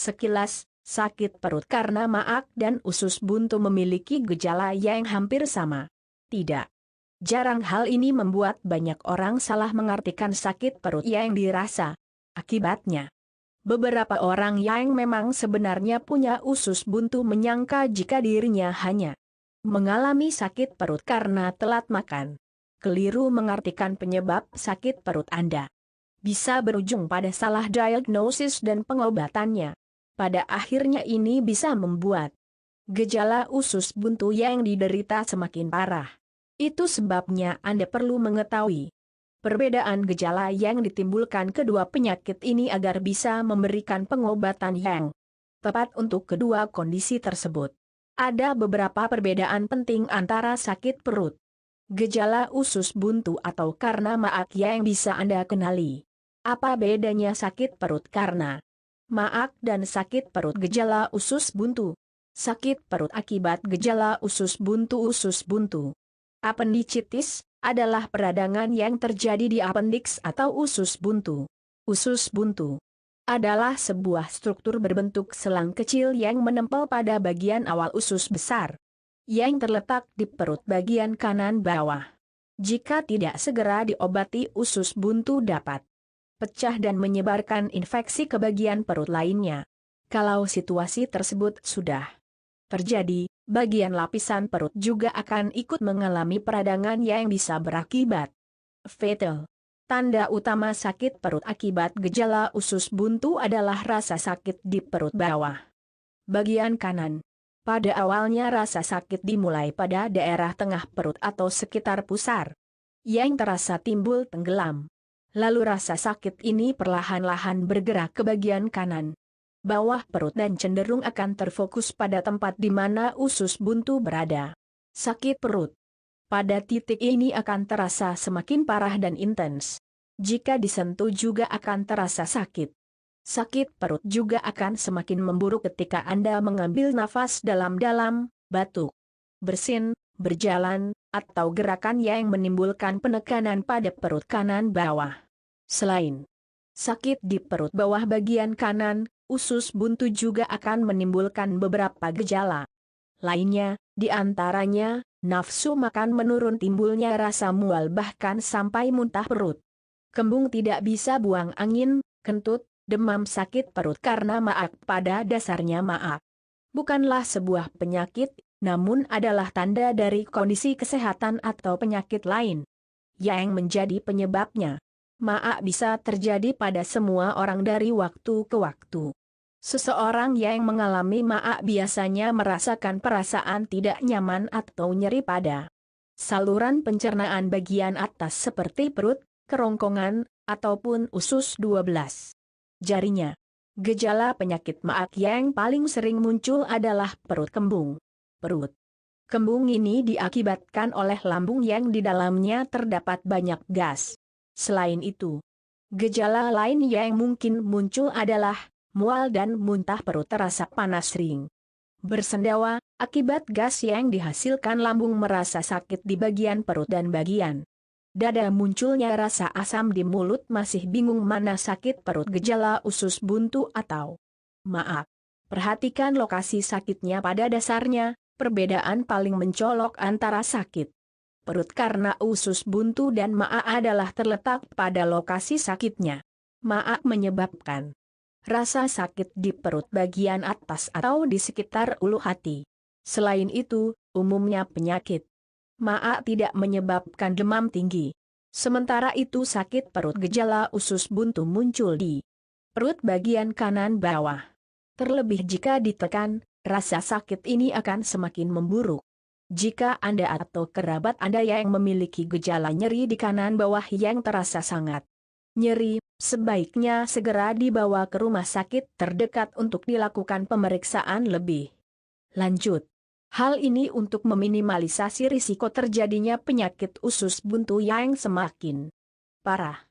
Sekilas, sakit perut karena maag dan usus buntu memiliki gejala yang hampir sama. Tidak jarang hal ini membuat banyak orang salah mengartikan sakit perut yang dirasa. Akibatnya, beberapa orang yang memang sebenarnya punya usus buntu menyangka jika dirinya hanya mengalami sakit perut karena telat makan. Keliru mengartikan penyebab sakit perut Anda bisa berujung pada salah diagnosis dan pengobatannya. Pada akhirnya ini bisa membuat gejala usus buntu yang diderita semakin parah. Itu sebabnya Anda perlu mengetahui perbedaan gejala yang ditimbulkan kedua penyakit ini agar bisa memberikan pengobatan yang tepat untuk kedua kondisi tersebut. Ada beberapa perbedaan penting antara sakit perut, gejala usus buntu atau karena maag yang bisa Anda kenali. Apa bedanya sakit perut karena maag dan sakit perut gejala usus buntu? Sakit perut akibat gejala usus buntu. Appendicitis adalah peradangan yang terjadi di apendiks atau usus buntu. Usus buntu adalah sebuah struktur berbentuk selang kecil yang menempel pada bagian awal usus besar, yang terletak di perut bagian kanan bawah. Jika tidak segera diobati, usus buntu dapat pecah dan menyebarkan infeksi ke bagian perut lainnya. Kalau situasi tersebut sudah terjadi, bagian lapisan perut juga akan ikut mengalami peradangan yang bisa berakibat fatal. Tanda utama sakit perut akibat gejala usus buntu adalah rasa sakit di perut bawah bagian kanan. Pada awalnya rasa sakit dimulai pada daerah tengah perut atau sekitar pusar, yang terasa timbul tenggelam. Lalu rasa sakit ini perlahan-lahan bergerak ke bagian kanan, bawah perut dan cenderung akan terfokus pada tempat di mana usus buntu berada. Sakit perut pada titik ini akan terasa semakin parah dan intens. Jika disentuh juga akan terasa sakit. Sakit perut juga akan semakin memburuk ketika Anda mengambil nafas dalam-dalam, batuk, bersin, berjalan, atau gerakan yang menimbulkan penekanan pada perut kanan bawah. Selain sakit di perut bawah bagian kanan, usus buntu juga akan menimbulkan beberapa gejala lainnya, di antaranya nafsu makan menurun, timbulnya rasa mual bahkan sampai muntah perut, kembung, tidak bisa buang angin, kentut, demam. Sakit perut karena maag pada dasarnya maag bukanlah sebuah penyakit, namun adalah tanda dari kondisi kesehatan atau penyakit lain yang menjadi penyebabnya. Maag bisa terjadi pada semua orang dari waktu ke waktu. Seseorang yang mengalami maag biasanya merasakan perasaan tidak nyaman atau nyeri pada saluran pencernaan bagian atas seperti perut, kerongkongan, ataupun usus 12 jarinya. Gejala penyakit maag yang paling sering muncul adalah perut kembung. Perut kembung ini diakibatkan oleh lambung yang di dalamnya terdapat banyak gas. Selain itu, gejala lain yang mungkin muncul adalah mual dan muntah, perut terasa panas ring, bersendawa, akibat gas yang dihasilkan lambung, merasa sakit di bagian perut dan bagian dada, munculnya rasa asam di mulut, masih bingung mana sakit perut, gejala usus buntu atau maag. Perhatikan lokasi sakitnya. Pada dasarnya, perbedaan paling mencolok antara sakit perut karena usus buntu dan maag adalah terletak pada lokasi sakitnya. Maag menyebabkan rasa sakit di perut bagian atas atau di sekitar ulu hati. Selain itu, umumnya penyakit maag tidak menyebabkan demam tinggi. Sementara itu sakit perut gejala usus buntu muncul di perut bagian kanan bawah. Terlebih jika ditekan, rasa sakit ini akan semakin memburuk. Jika Anda atau kerabat Anda yang memiliki gejala nyeri di kanan bawah yang terasa sangat nyeri, sebaiknya segera dibawa ke rumah sakit terdekat untuk dilakukan pemeriksaan lebih lanjut. Hal ini untuk meminimalisasi risiko terjadinya penyakit usus buntu yang semakin parah.